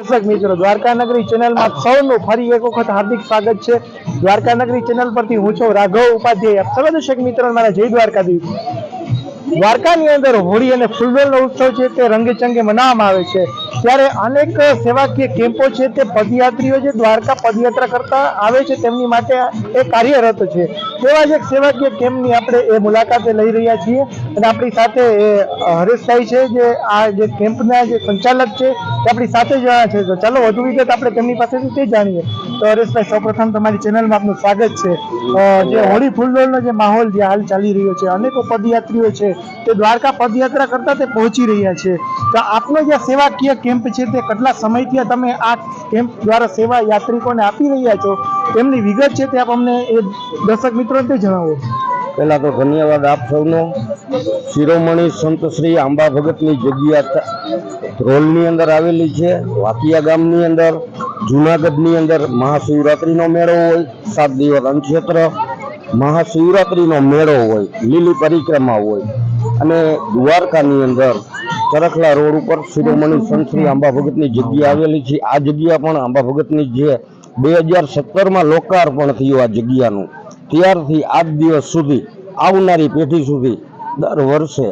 दर्शक मित्रों द्वारका नगरी चेनल में सौनु फरी एक वखत हार्दिक स्वागत है। द्वारका नगरी चेनल पर हूँ छूं राघव उपाध्याय। आप सब दर्शक मित्रों मारा जय द्वारकाधीश। द्वारकानी अंदर होળી અને ફૂલવેલનો ઉત્સવ છે તે રંગેચંગે મનાવવામાં આવે છે, ત્યારે અનેક સેવાકીય કેમ્પો છે તે પદયાત્રીઓ જે દ્વારકા પદયાત્રા કરતા આવે છે તેમની માટે એ કાર્યરત છે। તેવા જ એક સેવાકીય કેમ્પની આપણે એ મુલાકાતે લઈ રહ્યા છીએ અને આપણી સાથે હરેશભાઈ છે જે આ જે કેમ્પના જે સંચાલક છે તે આપણી સાથે જ છે। તો ચાલો વધુ વિગત આપણે તેમની પાસેથી તે જાણીએ। તો હરેશભાઈ સૌપ્રથમ તમારી ચેનલમાં આપનું સ્વાગત છે। જે હોળી ફૂલવેલનો જે માહોલ જે હાલ ચાલી રહ્યો છે, અનેકો પદયાત્રીઓ છે તે દ્વારકા પદયાત્રા કરતા તે પહોંચી રહ્યા છે, તો આપનો જે સેવાકીય કેમ્પ છે તે કેટલા સમયથી તમે આ કેમ્પ દ્વારા સેવા યાત્રિકોને આપી રહ્યા છો તેમની વિગત છે તે આપ અમને એ દર્શક મિત્રોને તે જણાવો। પહેલા તો ધન્યવાદ આપ સૌનો। શિરોમણી સંત શ્રી આંબા ભગતની જગ્યા ધ્રોલની અંદર આવેલી છે, વાકિયા ગામની અંદર, જુનાગઢની અંદર મહાશિવરાત્રિનો મેળો હોય, 7 દિવસ અનક્ષેત્ર મહાશિવરાત્રિનો મેળો હોય, લીલી પરિક્રમા હોય, અને દ્વારકાની અંદર ચરખલા રોડ ઉપર શિરોમણી સંત શ્રી આંબા ભગતની જગ્યા આવેલી છે। આ જગ્યા પણ આંબા ભગતની જે 2017માં લોકાર્પણ થયું આ જગ્યાનું, ત્યારથી આજ દિવસ સુધી આવનારી પેઢી સુધી દર વર્ષે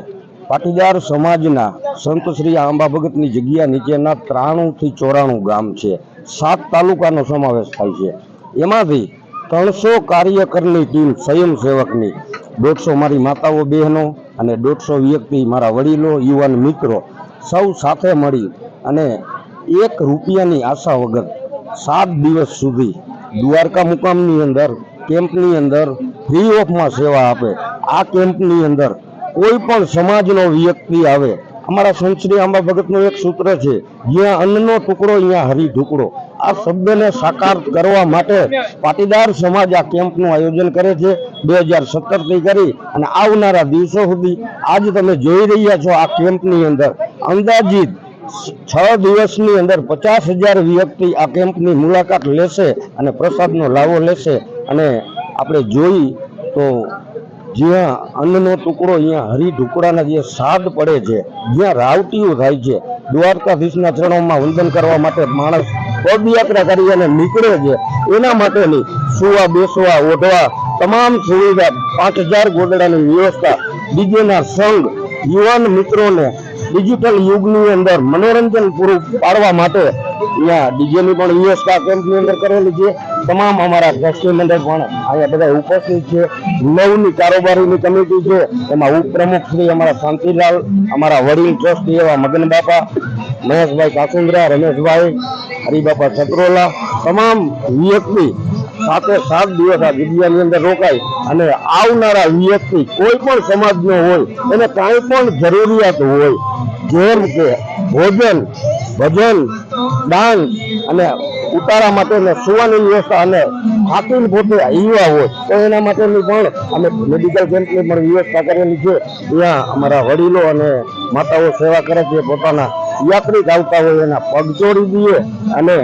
પાટીદાર સમાજના સંત શ્રી આંબા ભગતની જગ્યા નીચેના 93 થી 94 ગામ છે, 7 તાલુકાનો સમાવેશ થાય છે। એમાંથી 300 કાર્યકરની ટીમ સ્વયંસેવકની, 150 મારી માતાઓ બહેનો અને 150 વ્યક્તિ મારા વડીલો યુવાન મિત્રો સૌ સાથે મળી અને 1 રૂપિયાની આશા વગર 7 દિવસ સુધી દ્વારકા મુકામની અંદર કેમ્પની અંદર ફ્રી ઓફમાં સેવા આપે। આ કેમ્પની અંદર કોઈ પણ સમાજનો વ્યક્તિ આવે, અમારા સંત શ્રી આંબા ભગતનું એક સૂત્ર છે, જ્યાં અન્નનો ટુકડો અહીંયા હરી ઢુકડો। આ શબ્દને સાકાર કરવા માટે પાટીદાર સમાજ આ કેમ્પનું આયોજન કરે છે 2017થી કરી અને આવનારા દિવસો સુધી આજ તમે જોઈ રહ્યા છો આ કેમ્પની અંદર અંદાજિત 6 દિવસની અંદર 50,000 વ્યક્તિ આ કેમ્પની મુલાકાત લેશે અને પ્રસાદનો લાવો લેશે। અને આપણે જોઈ તો જ્યાં અન્નનો ટુકડો અહીંયા હરી ઢુકડાના જે સાદ પડે છે, જ્યાં રાવટીઓ થાય છે, દ્વારકાધીશના ચરણોમાં વંદન કરવા માટે માણસ પદયાત્રા કરી અને નીકળે છે, એના માટેની સુવા બેસવા ઓઢવા તમામ સુવિધા, 5000 ગોદડાની વ્યવસ્થા, ડીજેના સંઘ, યુવાન મિત્રોને ડિજિટલ યુગની અંદર મનોરંજન પૂરું પાડવા માટે અહીંયા ડીજેની પણ વ્યવસ્થા કેમ્પની અંદર કરેલી છે। તમામ અમારા ટ્રસ્ટી મંડળ પણ અહીંયા બધા ઉપસ્થિત છે। 9ની કારોબારીની કમિટી છે, એમાં ઉપપ્રમુખ શ્રી અમારા શાંતિલાલ, અમારા વડીલ ટ્રસ્ટી એવા મગન બાપા, મહેશભાઈ કાસુંદ્રા, રમેશભાઈ, હરિબાપા છત્રોલા, તમામ વ્યક્તિ સાથે 7 દિવસ આ જગ્યાની અંદર રોકાય અને આવનારા વ્યક્તિ કોઈ પણ સમાજનો હોય એને કાંઈ પણ જરૂરિયાત હોય, જેમ કે ભોજન, ભજન, દાન અને ઉતારા માટેને સુવાની વ્યવસ્થા અને થાકીને પોતે આવ્યા હોય તો એના માટેની પણ અમે મેડિકલ કેમ્પની પણ વ્યવસ્થા કરેલી છે। ત્યાં અમારા વડીલો અને માતાઓ સેવા કરે છે, પોતાના યાત્રિક આવતા હોય એના પગ જોડી દઈએ અને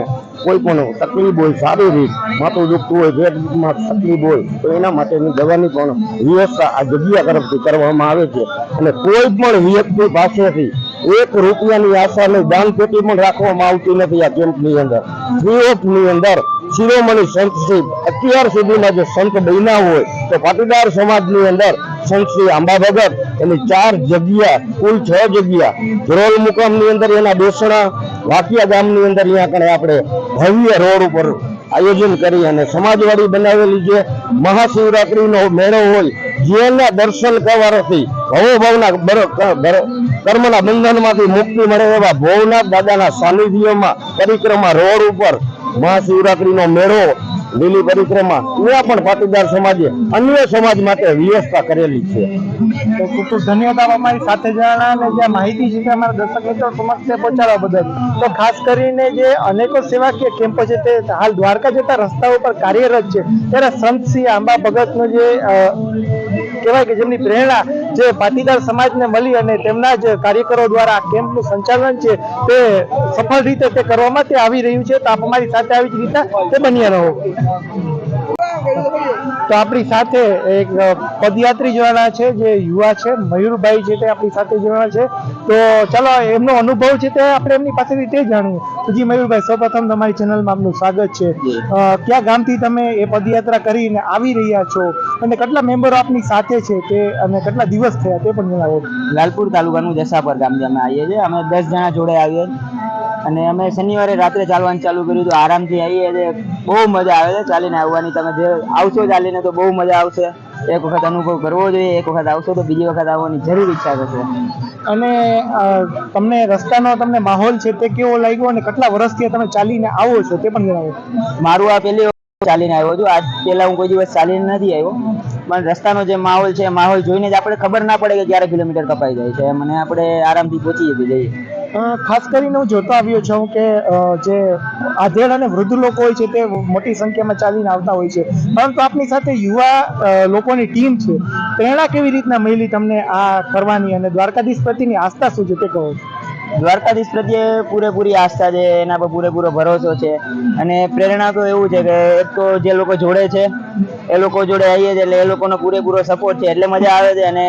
કોઈ પણ તકલીફ હોય, શારીરિક માથું દુખતું હોય, પેટમાં તકલીફ હોય તો એના માટેની દવાની પણ વ્યવસ્થા આ જગ્યા તરફથી કરવામાં આવે છે। અને કોઈ પણ વ્યક્તિ પાસેથી 1 રૂપિયાની આશાની દાન પેટી પણ રાખવામાં આવતી નથી। આ કેમ્પની અંદર ફ્રી ઓફની અંદર શિરોમણી સંત શ્રી અત્યાર સુધીમાં જે સંત બન્યા હોય તો પાટીદાર સમાજની અંદર સંત શ્રી આંબા ભગત એની 4 જગ્યા, કુલ 6 જગ્યા, ધ્રોલ મુકામની અંદર એના બેસણા, વાકિયા ગામની અંદર અહીંયા કણે આપણે ભવ્ય રોડ ઉપર આયોજન કરી અને સમાજવાડી બનાવેલી છે। મહાશિવરાત્રિનો મેળો હોય, જેના દર્શન કરવાથી ભવોભવના કર્મના બંધનમાંથી મુક્તિ મળે એવા ભવનાથ દાદાના સાનિધ્યમાં પરિક્રમા રોડ ઉપર મહાશિવરાત્રિનો મેળો, લીલી પરિક્રમા, ત્યાં પણ પાટીદાર સમાજે અન્ય સમાજ માટે વ્યવસ્થા કરેલી છે। તો ખૂબ ખૂબ ધન્યવાદ અમારી સાથે જણાવવા અને જે માહિતી છે તે અમારા દર્શક મિત્રો સમક્ષ પહોંચાડવા બદલ। તો ખાસ કરીને જે અનેકો સેવાકીય કેમ્પો છે તે હાલ દ્વારકા જતા રસ્તાઓ પર કાર્યરત છે, ત્યારે સંત શ્રી આંબા ભગતનો જે કહેવાય કે જેમની પ્રેરણા જે પાટીદાર સમાજને મળી અને તેમના જ કાર્યકરો દ્વારા આ કેમ્પનું સંચાલન છે તે સફળ રીતે તે કરવામાં તે આવી રહ્યું છે। તો આપ અમારી સાથે આવી જ રીતે તે બન્યા રહો। તો આપણી સાથે એક પદયાત્રી જોવાના છે, જે યુવા છે મયુરભાઈ છે તે આપણી સાથે જોવાના છે. તો ચાલો એમનો અનુભવ છે તે આપણે એમની પાસેથી તે જાણીએ. તો જી મયુરભાઈ, સૌપ્રથમ તમારી ચેનલમાં આપનું સ્વાગત છે. કયા ગામથી તમે એ પદયાત્રા કરીને આવી રહ્યા છો અને કેટલા મેમ્બરો આપની સાથે છે તે અને કેટલા દિવસ થયા તે પણ જણાવો. લાલપુર તાલુકાનું જસાપર ગામથી અમે આવીએ છીએ. અમે 10 જણા જોડે આવીએ અને અમે શનિવારે રાત્રે ચાલવાનું ચાલુ કર્યું હતું. આરામથી આવીએ છીએ, બહુ મજા આવે છે ચાલીને આવવાની. તમે જે આવશો ચાલીને તો બહુ મજા આવશે. એક વખત અનુભવ કરવો જોઈએ. એક વખત આવશો તો બીજી વખત આવવાની જરૂર ઈચ્છા થશે. અને તમને રસ્તાનો તમને માહોલ છે તે કેવો લાગ્યો અને કેટલા વર્ષથી તમે ચાલીને આવો છો તે પણ જણાવો. મારું આ પહેલી વખત ચાલીને આવ્યો છું. આજ પહેલા હું કોઈ દિવસ ચાલીને નથી આવ્યો. પણ રસ્તાનો જે માહોલ છે, માહોલ જોઈને જ આપણે ખબર ના પડે કે ક્યારે કિલોમીટર કપાઈ જાય છે. મને આપણે આરામથી પહોંચી જઈએ. ખાસ કરીને હું જોતો આવ્યો છું કે જે આધેડ અને વૃદ્ધ લોકો હોય છે તે મોટી સંખ્યામાં ચાલીને આવતા હોય છે, પરંતુ આપની સાથે યુવા લોકોની ટીમ છે. પ્રેરણા કેવી રીતના મળી તમને આ કરવાની અને દ્વારકાધીશ પ્રત્યેની આસ્થા શું છે તે કહો. દ્વારકાધીશ પ્રત્યે પૂરેપૂરી આસ્થા છે, એના પર પૂરેપૂરો ભરોસો છે. અને પ્રેરણા તો એવું છે કે એક તો જે લોકો જોડે છે એ લોકો જોડે આવીએ છીએ એટલે એ લોકોનો પૂરેપૂરો સપોર્ટ છે એટલે મજા આવે છે. અને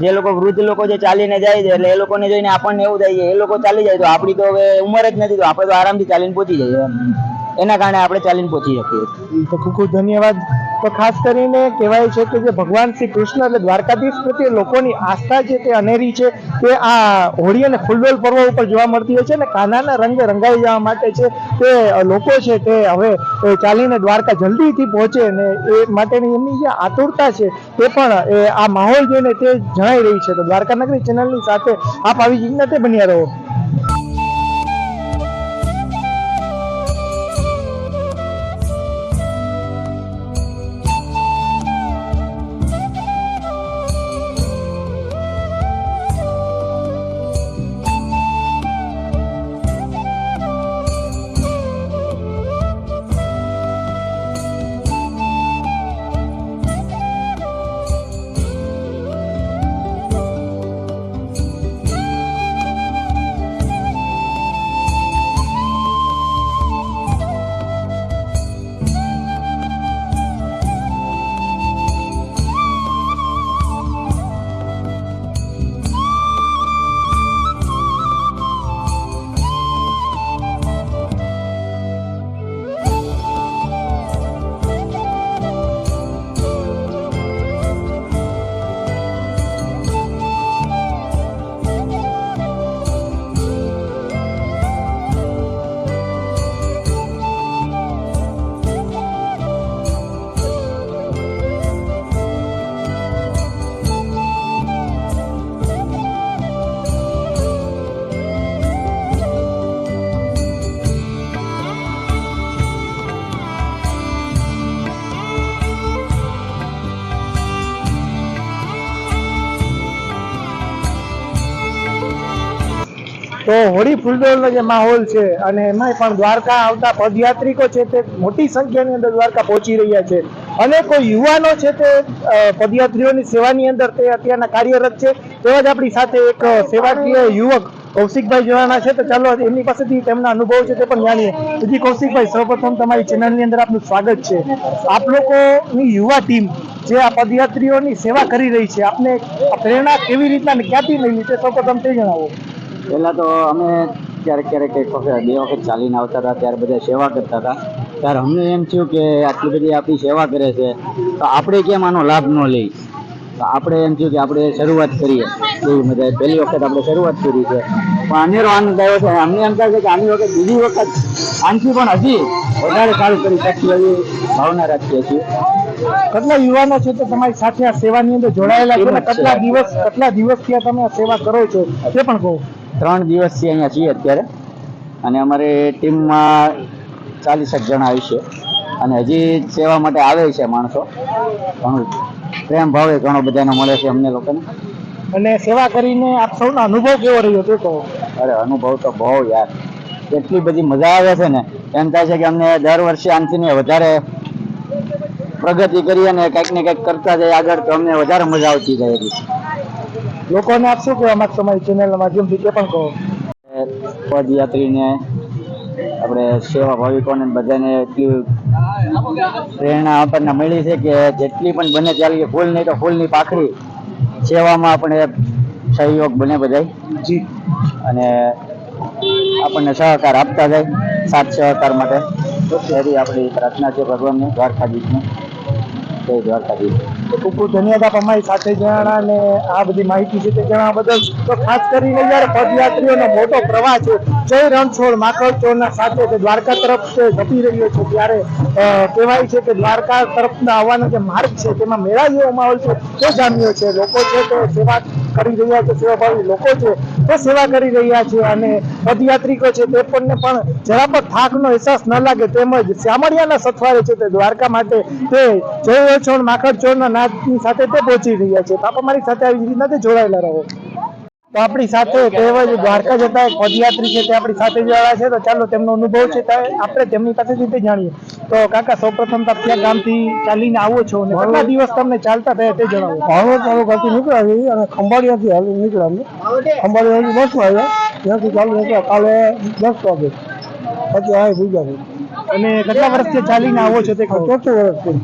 જે લોકો વૃદ્ધ લોકો જે ચાલીને જાય છે એટલે એ લોકોને જોઈને આપણને એવું થાય છે એ લોકો ચાલી જાય તો આપણી તો હવે ઉંમર જ નથી, તો આપણે તો આરામથી ચાલીને પહોંચી જઈએ. એના કારણે આપણે ચાલીને પહોંચી શકીએ. તો ખૂબ ખૂબ ધન્યવાદ. તો ખાસ કરીને કહેવાય છે કે જે ભગવાન શ્રી કૃષ્ણ એટલે દ્વારકાધીશ પ્રત્યે લોકોની આસ્થા છે તે અનેરી છે, તે આ હોળી અને ફૂલડોલ પર્વ ઉપર જોવા મળતી હોય છે. અને કાનાના રંગે રંગાઈ જવા માટે છે તે લોકો છે તે હવે ચાલીને દ્વારકા જલ્દીથી પહોંચે અને એ માટેની એમની જે આતુરતા છે તે પણ આ માહોલ જોઈને તે જણાઈ રહી છે. તો દ્વારકા નગરી ચેનલની સાથે આપ આવી જિજ્ઞાતે બન્યા રહો. તો હોળી ફૂલડોલનો જે માહોલ છે અને એમાંય પણ દ્વારકા આવતા પદયાત્રિકો છે તે મોટી સંખ્યાની અંદર દ્વારકા પહોંચી રહ્યા છે. અનેકો યુવાનો છે તે પદયાત્રીઓની સેવાની અંદર તે અત્યારના કાર્યરત છે. તેવા જ આપણી સાથે એક સેવાકીય યુવક કૌશિકભાઈ જોવાના છે. તો ચાલો એમની પાસેથી તેમના અનુભવ છે તે પણ જાણીએ. તેથી કૌશિકભાઈ, સૌપ્રથમ તમારી ચેનલની અંદર આપનું સ્વાગત છે. આપ લોકોની યુવા ટીમ જે આ પદયાત્રીઓની સેવા કરી રહી છે, આપને પ્રેરણા કેવી રીતના ક્યાંથી મળી તે સૌપ્રથમ તે જણાવો. પહેલા તો અમે ક્યારેક એક વખત 2 વખત ચાલીને આવતા હતા, ત્યારે બધા સેવા કરતા હતા. ત્યારે અમને એમ થયું કે આટલી બધી આપણી સેવા કરે છે તો આપણે કેમ આનો લાભ ન લઈ. તો આપણે એમ થયું કે આપણે શરૂઆત કરીએ. એવી મજા પહેલી વખત આપણે શરૂઆત કરી છે, પણ અનેરો આનંદ આવ્યો છે. અમને એમ થાય છે કે આની વખત બીજી વખત આનથી પણ હજી વધારે સારું કરી શકીએ એવી ભાવના રાખીએ છીએ. કેટલા યુવાનો છે તો તમારી સાથે આ સેવાની અંદર જોડાયેલા છે? કેટલા દિવસથી તમે આ સેવા કરો છો તે પણ કહો. 3 દિવસથી અહીંયા છીએ અત્યારે, અને અમારી ટીમમાં 40 જણા આવીશે અને હજી સેવા માટે આવે છે માણસો. ઘણું પ્રેમ ભાવે ઘણો બધાને મળે છે અમને લોકોને. અને સેવા કરીને આપ સૌનો અનુભવ કેવો રહ્યો તે કહો. અરે અનુભવ તો બહુ યાર, એટલી બધી મજા આવે છે ને, એમ થાય છે કે અમને દર વર્ષે આનથી વધારે પ્રગતિ કરી અને કંઈક ને કંઈક કરતા જાય આગળ, તો અમને વધારે મજા આવતી જાય. લોકોને આપ શું કહેવા માંગશો તમારી ચેનલના માધ્યમથી તે પણ કહો. પદયાત્રીને આપણે સેવા ભાવિકોને બધાને એટલી પ્રેરણા આપણને મળી છે કે જેટલી પણ બને ત્યારે ફૂલ નહીં તો ફૂલની પાખડી સેવામાં આપણે સહયોગ બને બધાય જી અને આપણને સહકાર આપતા જાય સાથ સહકાર માટે એવી આપણી પ્રાર્થના છે ભગવાનને દ્વારકાધીશને. જય દ્વારકાધીશ. તો ખૂબ ખૂબ ધન્યવાદ આપ અમારી સાથે જણાવ્યા અને આ બધી માહિતી છે તે જણાવવા બદલ. તો ખાસ કરીને જયારે પદયાત્રીઓનો મોટો પ્રવાહ છે જય રણછોડ માખણચોરના સાથે તે દ્વારકા તરફ તે જતી રહ્યો છે ત્યારે કહેવાય છે કે દ્વારકા તરફના આવવાનો જે માર્ગ છે તેમાં મેળા જેવો માહોલ છે તે જામ્યો છે. લોકો છે તે સેવા કરી રહ્યા છે, સેવાભાવી લોકો છે તે સેવા કરી રહ્યા છે અને પદયાત્રિકો છે તે પણ જરા પણ થાકનો અહેસાસ ન લાગે તેમજ શામળિયાના સથવારે છે તે દ્વારકા માટે તે જય રણછોડ માખણચોરના નાદની સાથે તે પહોંચી રહ્યા છે. તો આપ અમારી સાથે આવી રીતના તે જોડાયેલા રહો. તો આપણી સાથે તેમજ દ્વારકા જતા એક પદયાત્રી છે તે આપણી સાથે જોડાયા છે. તો ચાલો તેમનો અનુભવ છે તે આપણે તેમની પાસેથી તે જાણીએ. તો કાકા સૌપ્રથમ તો કયા ગામથી ચાલીને આવો છો અને કેટલા દિવસ તમને ચાલતા થયા તે જણાવો. ભાવનગર તાલુકાથી નીકળ્યા છીએ અને ખંભાળિયાથી હાલી નીકળ્યા અમે. ખંભાળિયાથી બસમાં આવ્યા, ત્યાંથી ચાલુ નીકળ્યા કાલે 10 વાગે, પછી આ ભૂગ્યા. અને કેટલા વર્ષથી ચાલીને આવો છો તે કહો. 4 વર્ષથી.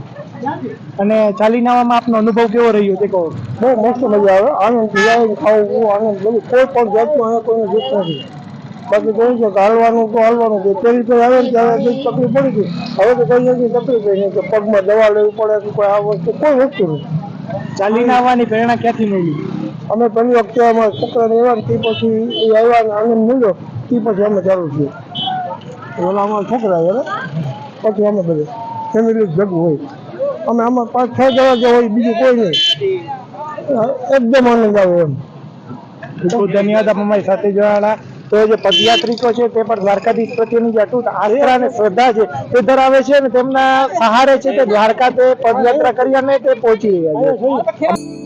અને ચાલીને આવવામાં આપનો અનુભવ કેવો રહ્યો તે કહો. બહુ મસ્ત મજા આવે, આનંદ પીવાય, ખાવું આનંદ, બધું કોઈ પણ જાતનું અહીંયા કોઈને દુઃખ નથી. બાકી કહ્યું છે કે હાલવાનું તો હાલવાનું છે. પેલી તો આવે ને ત્યારે કંઈક તકલીફ પડી ગઈ, હવે તો કઈ જગ્યાએ તકલીફ નહીં કે પગમાં દવા લેવી પડે કે કોઈ આ વસ્તુ કોઈ વસ્તુ નહીં. ચાલીને આવવાની પ્રેરણા ક્યાંથી મળી? અમે પહેલી વખતે અમારા છોકરાને આવ્યા ને તે પછી એ આવ્યા ને આનંદ મળ્યો તે પછી અમે ચાલુ છીએ. ઓલા અમારા છોકરા આવ્યા ને પછી અમે બધે ફેમિલી ભેગું હોય. અમે આમાં 5-6 જણા જે હોય, બીજું કોઈ નહીં. એકદમ આનંદ આવે એમ. ખૂબ ધન્યવાદ આપ અમારી સાથે જોડાયા. તો જે પદયાત્રિકો છે તે પણ દ્વારકાધીશ પ્રત્યેની જે અતૂટ આસ્થા અને શ્રદ્ધા છે તે ધરાવે છે અને તેમના સહારે છે તે દ્વારકા તે પદયાત્રા કરી અને તે પહોંચી રહ્યા છે.